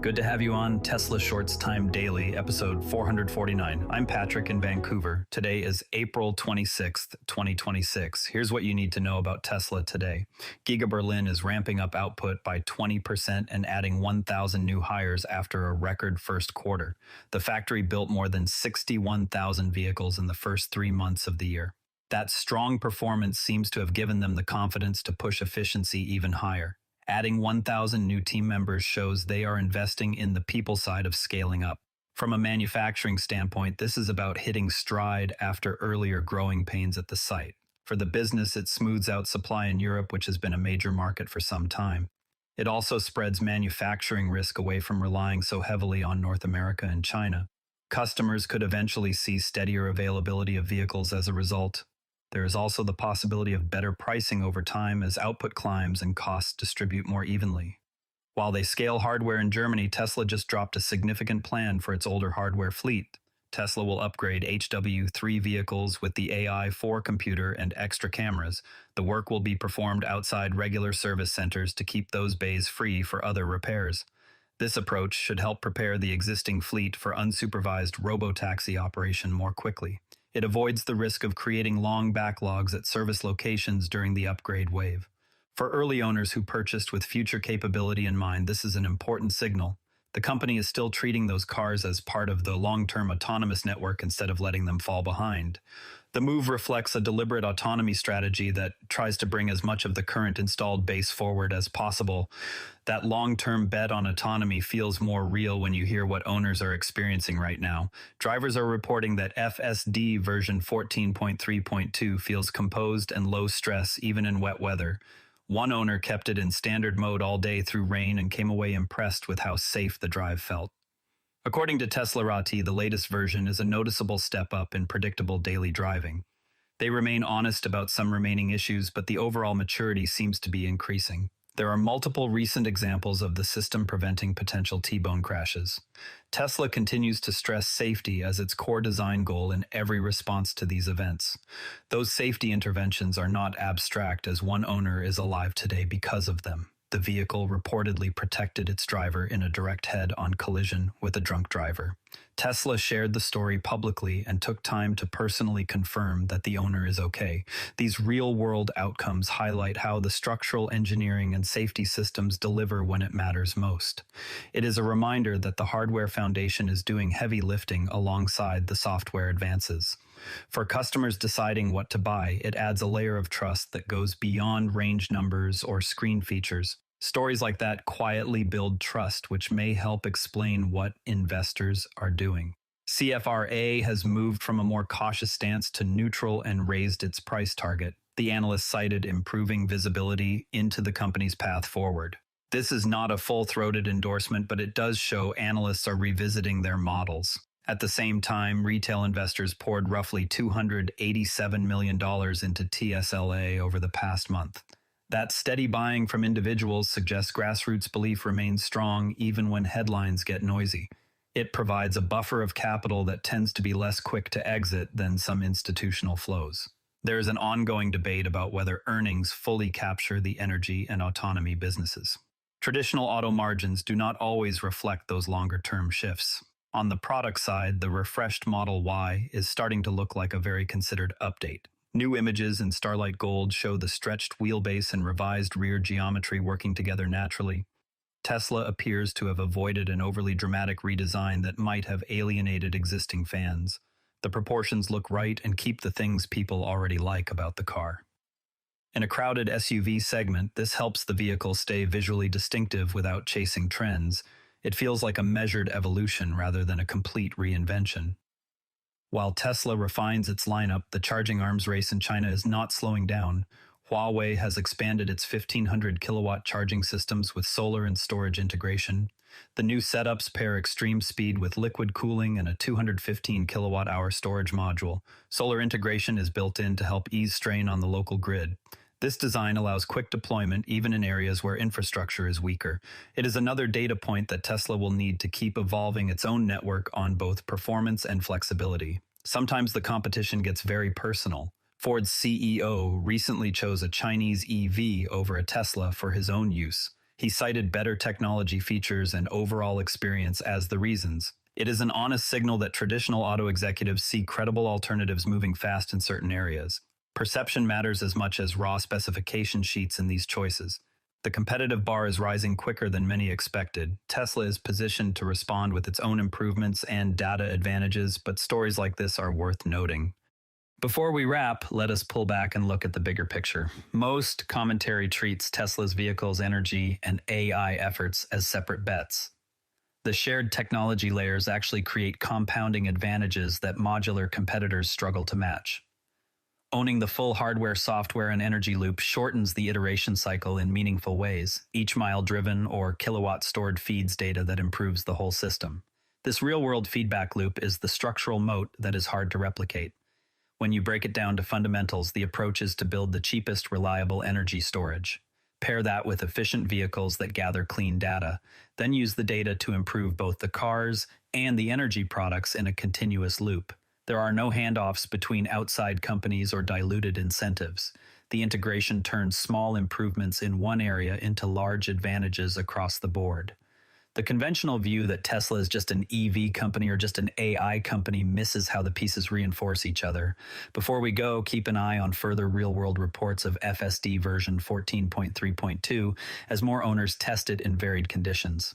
Good to have you on Tesla Shorts Time Daily, episode 449. I'm Patrick in Vancouver. Today is April 26th, 2026. Here's what you need to know about Tesla today. Giga Berlin is ramping up output by 20% and adding 1,000 new hires after a record first quarter. The factory built more than 61,000 vehicles in the first 3 months of the year. That strong performance seems to have given them the confidence to push efficiency even higher. Adding 1,000 new team members shows they are investing in the people side of scaling up. From a manufacturing standpoint, this is about hitting stride after earlier growing pains at the site. For the business, it smooths out supply in Europe, which has been a major market for some time. It also spreads manufacturing risk away from relying so heavily on North America and China. Customers could eventually see steadier availability of vehicles as a result. There is also the possibility of better pricing over time as output climbs and costs distribute more evenly. While they scale hardware in Germany, Tesla just dropped a significant plan for its older hardware fleet. Tesla will upgrade HW3 vehicles with the AI4 computer and extra cameras. The work will be performed outside regular service centers to keep those bays free for other repairs. This approach should help prepare the existing fleet for unsupervised robotaxi operation more quickly. It avoids the risk of creating long backlogs at service locations during the upgrade wave. For early owners who purchased with future capability in mind, this is an important signal. The company is still treating those cars as part of the long-term autonomous network instead of letting them fall behind. The move reflects a deliberate autonomy strategy that tries to bring as much of the current installed base forward as possible. That long-term bet on autonomy feels more real when you hear what owners are experiencing right now. Drivers are reporting that FSD version 14.3.2 feels composed and low stress even in wet weather. One owner kept it in standard mode all day through rain and came away impressed with how safe the drive felt. According to TSLA, the latest version is a noticeable step up in predictable daily driving. They remain honest about some remaining issues, but the overall maturity seems to be increasing. There are multiple recent examples of the system preventing potential T-bone crashes. Tesla continues to stress safety as its core design goal in every response to these events. Those safety interventions are not abstract, as one owner is alive today because of them. The vehicle reportedly protected its driver in a direct head-on collision with a drunk driver. Tesla shared the story publicly and took time to personally confirm that the owner is okay. These real-world outcomes highlight how the structural engineering and safety systems deliver when it matters most. It is a reminder that the hardware foundation is doing heavy lifting alongside the software advances. For customers deciding what to buy, it adds a layer of trust that goes beyond range numbers or screen features. Stories like that quietly build trust, which may help explain what investors are doing. CFRA has moved from a more cautious stance to neutral and raised its price target. The analyst cited improving visibility into the company's path forward. This is not a full-throated endorsement, but it does show analysts are revisiting their models. At the same time, retail investors poured roughly $287 million into TSLA over the past month. That steady buying from individuals suggests grassroots belief remains strong even when headlines get noisy. It provides a buffer of capital that tends to be less quick to exit than some institutional flows. There is an ongoing debate about whether earnings fully capture the energy and autonomy businesses. Traditional auto margins do not always reflect those longer-term shifts. On the product side, the refreshed Model Y is starting to look like a very considered update. New images in Starlight Gold show the stretched wheelbase and revised rear geometry working together naturally. Tesla appears to have avoided an overly dramatic redesign that might have alienated existing fans. The proportions look right and keep the things people already like about the car. In a crowded SUV segment, this helps the vehicle stay visually distinctive without chasing trends. It feels like a measured evolution rather than a complete reinvention. While Tesla refines its lineup, the charging arms race in China is not slowing down. Huawei has expanded its 1,500 kilowatt charging systems with solar and storage integration. The new setups pair extreme speed with liquid cooling and a 215 kilowatt-hour storage module. Solar integration is built in to help ease strain on the local grid. This design allows quick deployment even in areas where infrastructure is weaker. It is another data point that Tesla will need to keep evolving its own network on both performance and flexibility. Sometimes the competition gets very personal. Ford's CEO recently chose a Chinese EV over a Tesla for his own use. He cited better technology features and overall experience as the reasons. It is an honest signal that traditional auto executives see credible alternatives moving fast in certain areas. Perception matters as much as raw specification sheets in these choices. The competitive bar is rising quicker than many expected. Tesla is positioned to respond with its own improvements and data advantages, but stories like this are worth noting. Before we wrap, let us pull back and look at the bigger picture. Most commentary treats Tesla's vehicles, energy, and AI efforts as separate bets. The shared technology layers actually create compounding advantages that modular competitors struggle to match. Owning the full hardware, software, and energy loop shortens the iteration cycle in meaningful ways. Each mile driven or kilowatt stored feeds data that improves the whole system. This real-world feedback loop is the structural moat that is hard to replicate. When you break it down to fundamentals, the approach is to build the cheapest, reliable energy storage. Pair that with efficient vehicles that gather clean data, then use the data to improve both the cars and the energy products in a continuous loop. There are no handoffs between outside companies or diluted incentives. The integration turns small improvements in one area into large advantages across the board. The conventional view that Tesla is just an EV company or just an AI company misses how the pieces reinforce each other. Before we go, keep an eye on further real-world reports of FSD version 14.3.2 as more owners test it in varied conditions.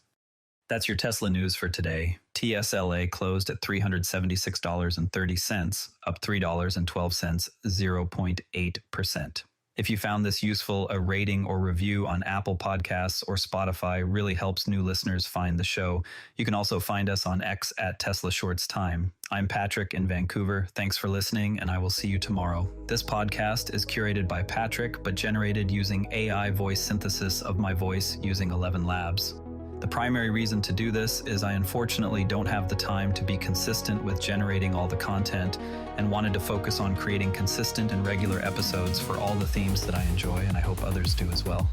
That's your Tesla news for today. TSLA closed at $376.30, up $3.12, 0.8%. If you found this useful, a rating or review on Apple Podcasts or Spotify really helps new listeners find the show. You can also find us on X at Tesla Shorts Time. I'm Patrick in Vancouver. Thanks for listening, and I will see you tomorrow. This podcast is curated by Patrick, but generated using AI voice synthesis of my voice using ElevenLabs. The primary reason to do this is I unfortunately don't have the time to be consistent with generating all the content and wanted to focus on creating consistent and regular episodes for all the themes that I enjoy, and I hope others do as well.